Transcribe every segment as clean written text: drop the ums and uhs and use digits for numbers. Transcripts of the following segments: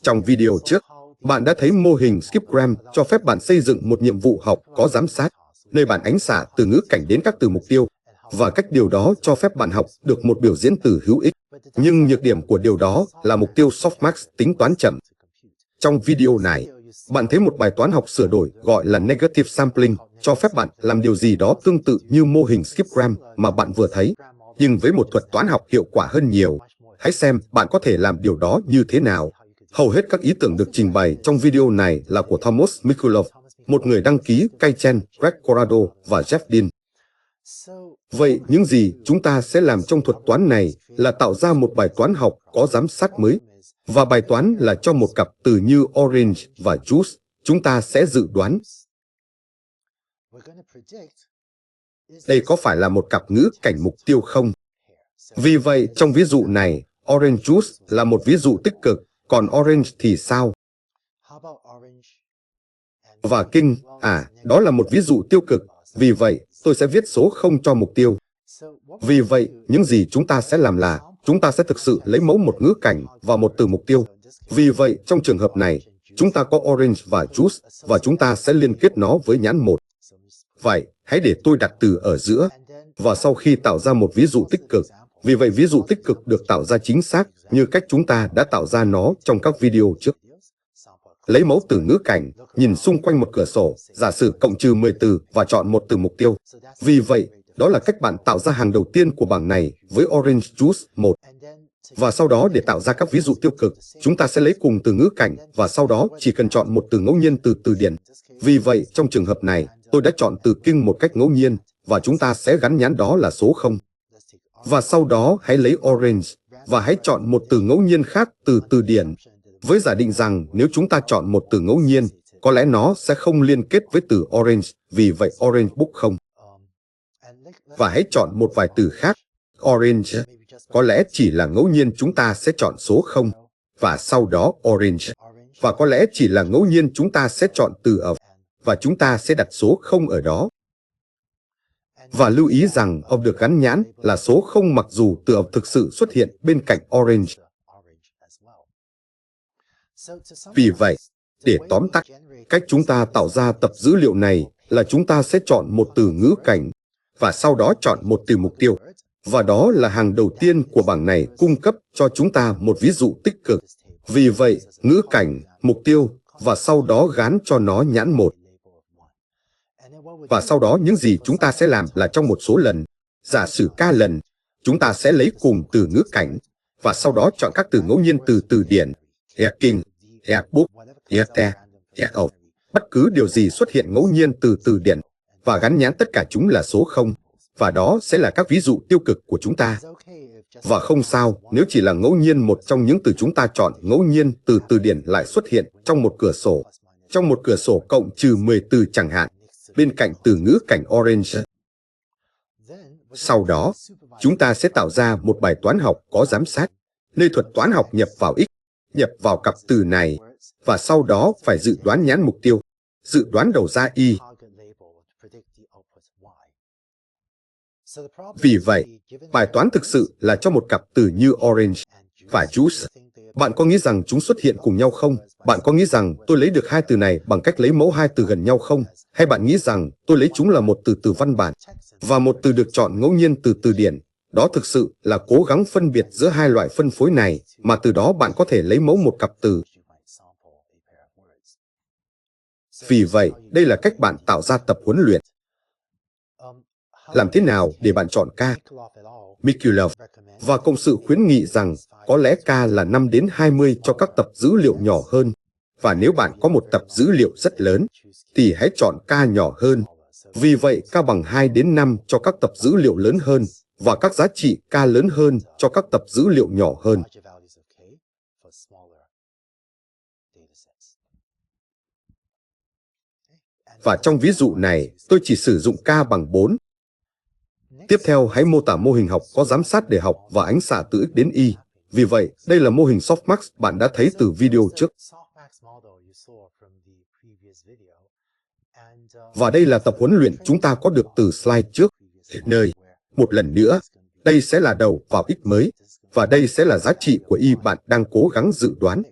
Trong video trước, bạn đã thấy mô hình skipgram cho phép bạn xây dựng một nhiệm vụ học có giám sát, nơi bạn ánh xạ từ ngữ cảnh đến các từ mục tiêu, và cách điều đó cho phép bạn học được một biểu diễn từ hữu ích. Nhưng nhược điểm của điều đó là mục tiêu softmax tính toán chậm. Trong video này, bạn thấy một bài toán học sửa đổi gọi là negative sampling, cho phép bạn làm điều gì đó tương tự như mô hình skipgram mà bạn vừa thấy, nhưng với một thuật toán học hiệu quả hơn nhiều. Hãy xem bạn có thể làm điều đó như thế nào. Hầu hết các ý tưởng được trình bày trong video này là của Thomas Mikulov, một người đăng ký Kaizen, Greg Corrado và Jeff Dean. Vậy những gì chúng ta sẽ làm trong thuật toán này là tạo ra một bài toán học có giám sát mới. Và bài toán là cho một cặp từ như orange và juice, chúng ta sẽ dự đoán đây có phải là một cặp ngữ cảnh mục tiêu không? Vì vậy, trong ví dụ này, orange juice là một ví dụ tích cực, còn orange thì sao? Và king, đó là một ví dụ tiêu cực, vì vậy, tôi sẽ viết số 0 cho mục tiêu. Vì vậy, những gì chúng ta sẽ làm là, chúng ta sẽ thực sự lấy mẫu một ngữ cảnh và một từ mục tiêu. Vì vậy, trong trường hợp này, chúng ta có orange và juice, và chúng ta sẽ liên kết nó với nhãn 1. Vậy, hãy để tôi đặt từ ở giữa, và sau khi tạo ra một ví dụ tích cực, vì vậy ví dụ tích cực được tạo ra chính xác như cách chúng ta đã tạo ra nó trong các video trước. Lấy mẫu từ ngữ cảnh, nhìn xung quanh một cửa sổ, giả sử cộng trừ 10 từ và chọn một từ mục tiêu. Vì vậy, đó là cách bạn tạo ra hàng đầu tiên của bảng này với orange juice 1. Và sau đó để tạo ra các ví dụ tiêu cực, chúng ta sẽ lấy cùng từ ngữ cảnh và sau đó chỉ cần chọn một từ ngẫu nhiên từ từ điển. Vì vậy, trong trường hợp này, tôi đã chọn từ king một cách ngẫu nhiên và chúng ta sẽ gắn nhãn đó là số 0. Và sau đó hãy lấy orange và hãy chọn một từ ngẫu nhiên khác từ từ điển. Với giả định rằng nếu chúng ta chọn một từ ngẫu nhiên, có lẽ nó sẽ không liên kết với từ orange, vì vậy orange book không. Và hãy chọn một vài từ khác. Orange, có lẽ chỉ là ngẫu nhiên chúng ta sẽ chọn số 0, và sau đó orange. Và có lẽ chỉ là ngẫu nhiên chúng ta sẽ chọn từ of, và chúng ta sẽ đặt số 0 ở đó. Và lưu ý rằng of được gắn nhãn là số 0 mặc dù từ of thực sự xuất hiện bên cạnh orange. Vì vậy, để tóm tắt, cách chúng ta tạo ra tập dữ liệu này là chúng ta sẽ chọn một từ ngữ cảnh, và sau đó chọn một từ mục tiêu. Và đó là hàng đầu tiên của bảng này cung cấp cho chúng ta một ví dụ tích cực. Vì vậy, ngữ cảnh, mục tiêu, và sau đó gán cho nó nhãn 1. Và sau đó những gì chúng ta sẽ làm là trong một số lần, giả sử k lần, chúng ta sẽ lấy cùng từ ngữ cảnh, và sau đó chọn các từ ngẫu nhiên từ từ điển, king, book, te, of, bất cứ điều gì xuất hiện ngẫu nhiên từ từ điển, và gắn nhãn tất cả chúng là số 0, và đó sẽ là các ví dụ tiêu cực của chúng ta. Và không sao nếu chỉ là ngẫu nhiên một trong những từ chúng ta chọn ngẫu nhiên từ từ điển lại xuất hiện trong một cửa sổ cộng trừ 10 từ chẳng hạn, bên cạnh từ ngữ cảnh orange. Sau đó, chúng ta sẽ tạo ra một bài toán học có giám sát, nơi thuật toán học nhập vào x, nhập vào cặp từ này, và sau đó phải dự đoán nhãn mục tiêu, dự đoán đầu ra y. Vì vậy, bài toán thực sự là cho một cặp từ như orange và juice. Bạn có nghĩ rằng chúng xuất hiện cùng nhau không? Bạn có nghĩ rằng tôi lấy được hai từ này bằng cách lấy mẫu hai từ gần nhau không? Hay bạn nghĩ rằng tôi lấy chúng là một từ từ văn bản và một từ được chọn ngẫu nhiên từ từ điển? Đó thực sự là cố gắng phân biệt giữa hai loại phân phối này, mà từ đó bạn có thể lấy mẫu một cặp từ. Vì vậy, đây là cách bạn tạo ra tập huấn luyện. Làm thế nào để bạn chọn K? Mikulov và cộng sự khuyến nghị rằng có lẽ K là 5 đến 20 cho các tập dữ liệu nhỏ hơn. Và nếu bạn có một tập dữ liệu rất lớn, thì hãy chọn K nhỏ hơn. Vì vậy, K bằng 2 đến 5 cho các tập dữ liệu lớn hơn, và các giá trị K lớn hơn cho các tập dữ liệu nhỏ hơn. Và trong ví dụ này, tôi chỉ sử dụng K bằng 4. Tiếp theo, hãy mô tả mô hình học có giám sát để học và ánh xạ từ x đến y. Vì vậy, đây là mô hình softmax bạn đã thấy từ video trước. Và đây là tập huấn luyện chúng ta có được từ slide trước, nơi, một lần nữa, đây sẽ là đầu vào x mới, và đây sẽ là giá trị của y bạn đang cố gắng dự đoán.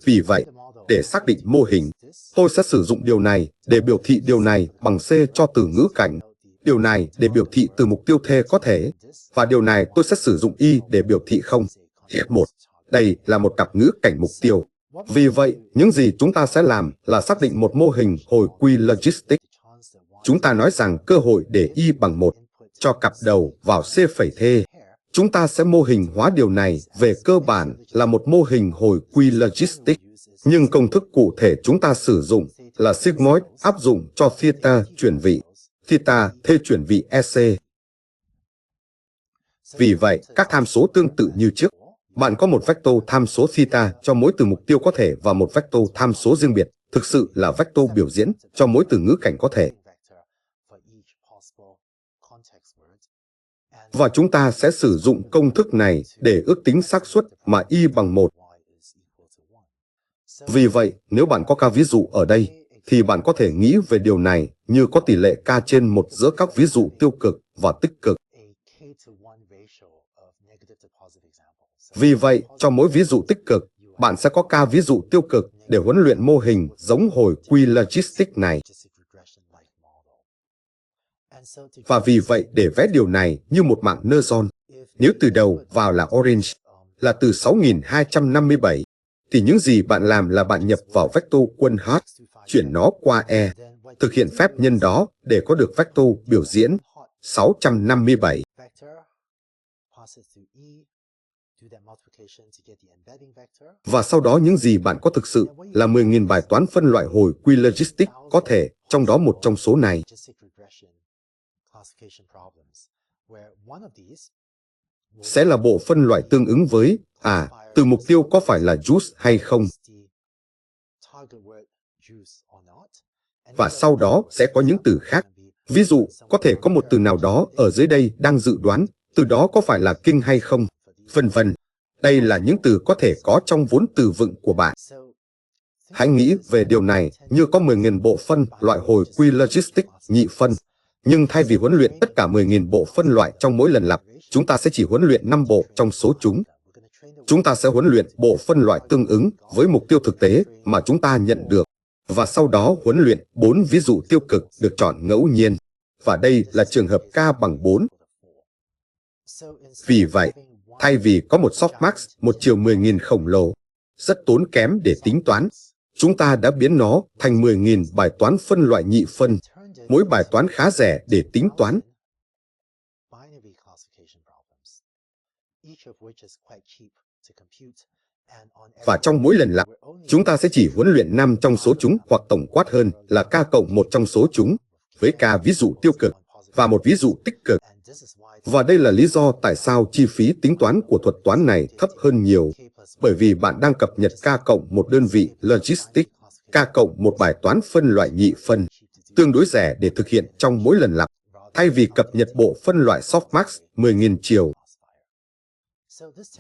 Vì vậy, để xác định mô hình, tôi sẽ sử dụng điều này để biểu thị điều này bằng C cho từ ngữ cảnh, điều này để biểu thị từ mục tiêu thê có thể, và điều này tôi sẽ sử dụng Y để biểu thị không. F1. Đây là một cặp ngữ cảnh mục tiêu. Vì vậy, những gì chúng ta sẽ làm là xác định một mô hình hồi quy logistic. Chúng ta nói rằng cơ hội để Y bằng 1 cho cặp đầu vào C phẩy thê. Chúng ta sẽ mô hình hóa điều này về cơ bản là một mô hình hồi quy logistic. Nhưng công thức cụ thể chúng ta sử dụng là sigmoid áp dụng cho theta chuyển vị, theta thê chuyển vị EC. Vì vậy, các tham số tương tự như trước. Bạn có một vector tham số theta cho mỗi từ mục tiêu có thể và một vector tham số riêng biệt, thực sự là vector biểu diễn cho mỗi từ ngữ cảnh có thể. Và chúng ta sẽ sử dụng công thức này để ước tính xác suất mà Y bằng 1. Vì vậy, nếu bạn có k ví dụ ở đây, thì bạn có thể nghĩ về điều này như có tỷ lệ k trên 1 giữa các ví dụ tiêu cực và tích cực. Vì vậy, cho mỗi ví dụ tích cực, bạn sẽ có k ví dụ tiêu cực để huấn luyện mô hình giống hồi quy logistic này. Và vì vậy, để vẽ điều này như một mạng neuron, nếu từ đầu vào là orange, là từ 6257, thì những gì bạn làm là bạn nhập vào vector quân H, chuyển nó qua E, thực hiện phép nhân đó để có được vector biểu diễn 657. Và sau đó những gì bạn có thực sự là 10.000 bài toán phân loại hồi quy logistic có thể, trong đó một trong số này sẽ là bộ phân loại tương ứng với từ mục tiêu có phải là juice hay không. Và sau đó sẽ có những từ khác. Ví dụ, có thể có một từ nào đó ở dưới đây đang dự đoán, từ đó có phải là king hay không, vân vân. Đây là những từ có thể có trong vốn từ vựng của bạn. Hãy nghĩ về điều này như có 10.000 bộ phân loại hồi quy logistic nhị phân. Nhưng thay vì huấn luyện tất cả 10.000 bộ phân loại trong mỗi lần lặp, chúng ta sẽ chỉ huấn luyện 5 bộ trong số chúng. Chúng ta sẽ huấn luyện bộ phân loại tương ứng với mục tiêu thực tế mà chúng ta nhận được, và sau đó huấn luyện 4 ví dụ tiêu cực được chọn ngẫu nhiên. Và đây là trường hợp k bằng 4. Vì vậy, thay vì có một softmax một chiều 10.000 khổng lồ, rất tốn kém để tính toán, chúng ta đã biến nó thành 10.000 bài toán phân loại nhị phân, mỗi bài toán khá rẻ để tính toán. Và trong mỗi lần lặp, chúng ta sẽ chỉ huấn luyện 5 trong số chúng hoặc tổng quát hơn là k cộng 1 trong số chúng, với k ví dụ tiêu cực và một ví dụ tích cực. Và đây là lý do tại sao chi phí tính toán của thuật toán này thấp hơn nhiều, bởi vì bạn đang cập nhật k cộng một đơn vị logistic, k cộng một bài toán phân loại nhị phân, tương đối rẻ để thực hiện trong mỗi lần lặp, thay vì cập nhật bộ phân loại softmax 10.000 chiều.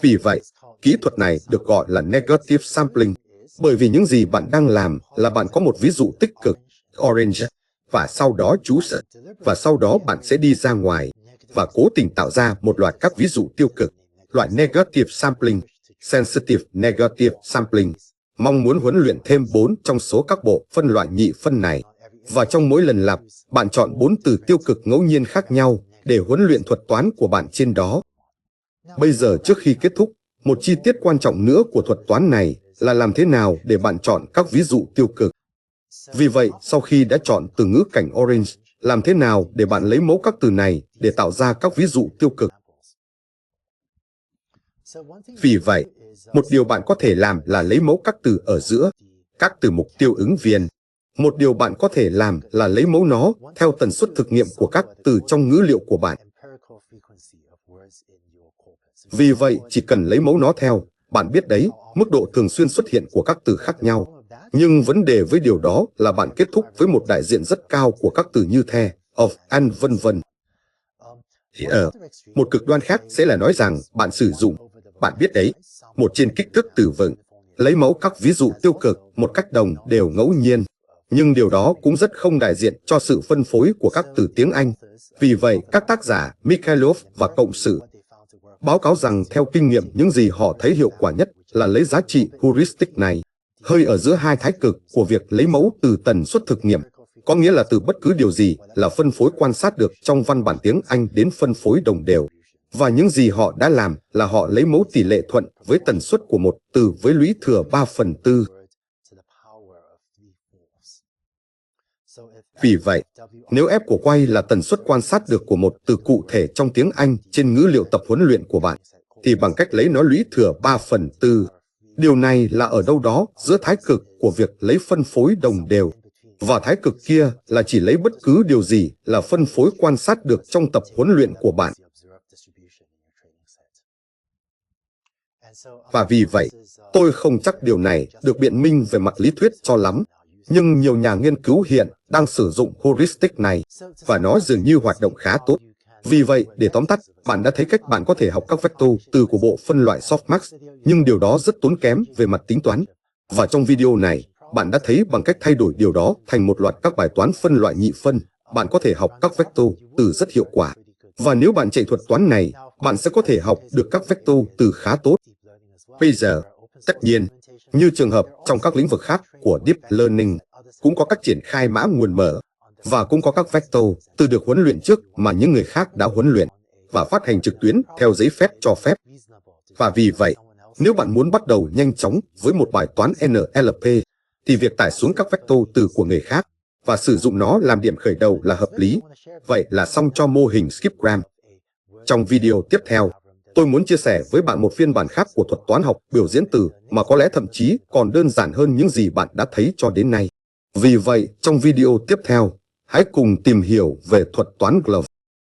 Vì vậy, kỹ thuật này được gọi là negative sampling, bởi vì những gì bạn đang làm là bạn có một ví dụ tích cực, orange, và sau đó juice, và sau đó bạn sẽ đi ra ngoài và cố tình tạo ra một loạt các ví dụ tiêu cực, loại negative sampling, sensitive negative sampling, mong muốn huấn luyện thêm 4 trong số các bộ phân loại nhị phân này. Và trong mỗi lần lặp, bạn chọn 4 từ tiêu cực ngẫu nhiên khác nhau để huấn luyện thuật toán của bạn trên đó. Bây giờ trước khi kết thúc, một chi tiết quan trọng nữa của thuật toán này là làm thế nào để bạn chọn các ví dụ tiêu cực. Vì vậy, sau khi đã chọn từ ngữ cảnh orange, làm thế nào để bạn lấy mẫu các từ này để tạo ra các ví dụ tiêu cực. Vì vậy, một điều bạn có thể làm là lấy mẫu các từ ở giữa, các từ mục tiêu ứng viên. Một điều bạn có thể làm là lấy mẫu nó theo tần suất thực nghiệm của các từ trong ngữ liệu của bạn. Vì vậy, chỉ cần lấy mẫu nó theo, bạn biết đấy, mức độ thường xuyên xuất hiện của các từ khác nhau. Nhưng vấn đề với điều đó là bạn kết thúc với một đại diện rất cao của các từ như the, of, and vân vân. Thì một cực đoan khác sẽ là nói rằng bạn sử dụng, bạn biết đấy, một trên kích thước từ vựng, lấy mẫu các ví dụ tiêu cực một cách đồng đều ngẫu nhiên. Nhưng điều đó cũng rất không đại diện cho sự phân phối của các từ tiếng Anh. Vì vậy, các tác giả Mikhailov và cộng sự báo cáo rằng theo kinh nghiệm những gì họ thấy hiệu quả nhất là lấy giá trị heuristic này. hơi ở giữa hai thái cực của việc lấy mẫu từ tần suất thực nghiệm, có nghĩa là từ bất cứ điều gì là phân phối quan sát được trong văn bản tiếng Anh đến phân phối đồng đều. Và những gì họ đã làm là họ lấy mẫu tỷ lệ thuận với tần suất của một từ với lũy thừa 3/4. Vì vậy, nếu f của quay là tần suất quan sát được của một từ cụ thể trong tiếng Anh trên ngữ liệu tập huấn luyện của bạn, thì bằng cách lấy nó lũy thừa 3/4, điều này là ở đâu đó giữa thái cực của việc lấy phân phối đồng đều, và thái cực kia là chỉ lấy bất cứ điều gì là phân phối quan sát được trong tập huấn luyện của bạn. Và vì vậy, tôi không chắc điều này được biện minh về mặt lý thuyết cho lắm, nhưng nhiều nhà nghiên cứu hiện đang sử dụng heuristic này, và nó dường như hoạt động khá tốt. Vì vậy, để tóm tắt, bạn đã thấy cách bạn có thể học các vector từ của bộ phân loại softmax, nhưng điều đó rất tốn kém về mặt tính toán. Và trong video này, bạn đã thấy bằng cách thay đổi điều đó thành một loạt các bài toán phân loại nhị phân, bạn có thể học các vector từ rất hiệu quả. Và nếu bạn chạy thuật toán này, bạn sẽ có thể học được các vector từ khá tốt. Bây giờ, tất nhiên, như trường hợp trong các lĩnh vực khác của Deep Learning, cũng có các triển khai mã nguồn mở, và cũng có các vector từ được huấn luyện trước mà những người khác đã huấn luyện, và phát hành trực tuyến theo giấy phép cho phép. Và vì vậy, nếu bạn muốn bắt đầu nhanh chóng với một bài toán NLP, thì việc tải xuống các vector từ của người khác và sử dụng nó làm điểm khởi đầu là hợp lý. Vậy là xong cho mô hình skipgram. Trong video tiếp theo, tôi muốn chia sẻ với bạn một phiên bản khác của thuật toán học biểu diễn từ mà có lẽ thậm chí còn đơn giản hơn những gì bạn đã thấy cho đến nay. Vì vậy, trong video tiếp theo, hãy cùng tìm hiểu về thuật toán GLOVE.